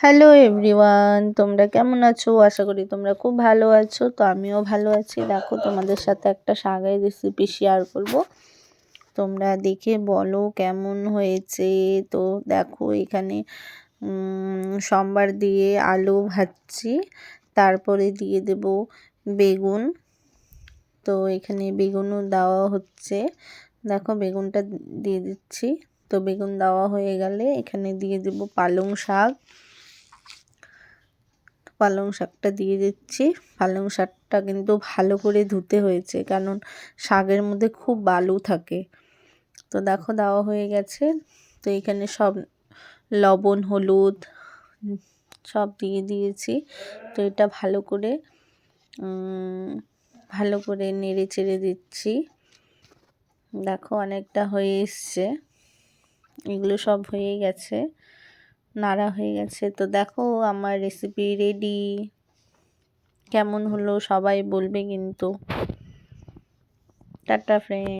Hello everyone, তোমরা কেমন আছো? আশা করি তোমরা খুব ভালো আছো। তো আমিও ভালো আছি। দেখো, তোমাদের সাথে একটা শাকের রেসিপি শেয়ার করব। তোমরা দেখে বলো কেমন হয়েছে। তো দেখো, এখানে সম্বার দিয়ে আলু ভাজছি, তারপরে দিয়ে দেব বেগুন। তো এখানে বেগুনও দেওয়া হচ্ছে। দেখো, বেগুনটা দিয়ে দিচ্ছি। তো বেগুন দেওয়া হয়ে গেলে এখানে দিয়ে দেব পালং শাক। পালং শাকটা দিয়ে দিচ্ছি। পালং শাকটা কিন্তু ভালো করে ধুতে হয়েছে, কারণ শাকের মধ্যে খুব বালু থাকে। তো দেখো, দেওয়া হয়ে গেছে। তো এখানে সব লবণ, হলুদ সব দিয়ে দিয়েছি। তো এটা ভালো করে নেড়ে চেড়ে দিচ্ছি। দেখো, অনেকটা হয়ে এসছে। এগুলো সব হয়ে গেছে, নাড়া হয়ে গেছে। তো দেখো, আমার রেসিপি রেডি। কেমন হলো সবাই বলবে কিন্তু। Tata friend.